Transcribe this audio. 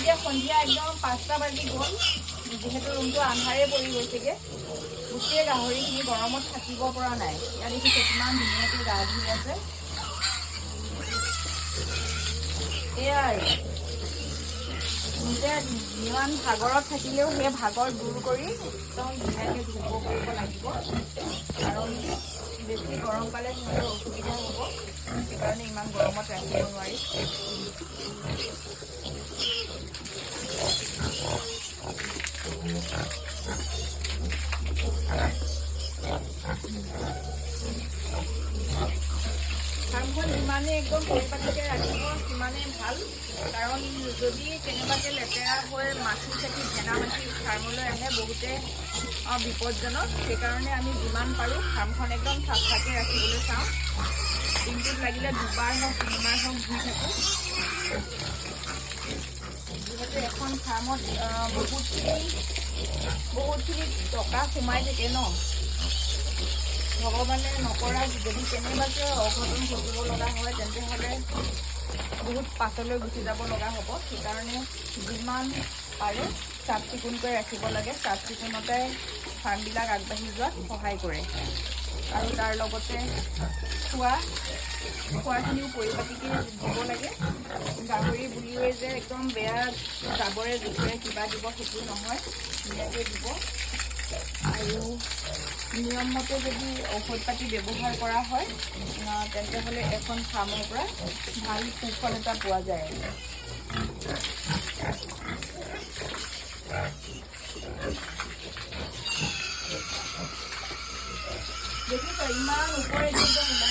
এতিয়া সন্ধিয়া একদম 5টা বাজি গ'ল, যিহেতু ৰুমটো আন্ধাৰে পৰি গৈছেগৈ। গোটেই গাহৰিখিনি গৰমত থাকিব পৰা নাই। ইয়াত দেখিছে কিমান ধুনীয়াকৈ গা ধুই আছে। এয়াই নিজে যিমান ভাগৰত থাকিলেও সেই ভাগৰ দূৰ কৰি একদম ধুনীয়াকৈ ধুব কৰিব লাগিব, কাৰণ বেছি গৰম পালে সিহঁতৰ অসুবিধা হ'ব। সেইকাৰণে ইমান গৰমত ৰাখিব নোৱাৰি। ফাৰ্মখন যিমানেই একদম পৰিপাটিকৈ ৰাখিব সিমানেই ভাল, কাৰণ যদি কেনেবাকৈ লেতেৰা হৈ মাখি চাখি ভেনা মাখি ফাৰ্মলৈ আহে বহুতে বিপদজনক। সেইকাৰণে আমি যিমান পাৰোঁ ফাৰ্মখন একদম চাফাকৈ ৰাখিবলৈ চাওঁ। দিনটোত লাগিলে 2বাৰ হওক 3বাৰ হওক ধুই থাকোঁ। যিহেতু এখন ফাৰ্মত বহুতখিনি টকা সোমাই থাকে ন। ভগৱানে নকৰা যদি কেনেবাকৈ অঘটন ঘটিব লগা হয় তেন্তে হ'লে বহুত পাছলৈ গুচি যাব লগা হ'ব। সেইকাৰণে যিমান পাৰে চাফ চিকুণকৈ ৰাখিব লাগে। চাফ চিকুণতে ফাৰ্মবিলাক আগবাঢ়ি যোৱাত সহায় কৰে। আৰু তাৰ লগতে খোৱাখিনিও পৰিপাটিকৈ দিব লাগে। গাহৰি বুলিয়ে যে একদম বেয়া জাবৰে জোথৰে কিবা দিব সেইটো নহয়, ধুনীয়াকৈ দিব। আৰু নিয়মমতে যদি ঔষধ পাতি ব্যৱহাৰ কৰা হয় তেন্তে হ'লে এখন ফাৰ্মৰ পৰা ভাল সুফল এটা পোৱা যায়। দেখিছ ইমান ওপৰেদি একদম ওলাই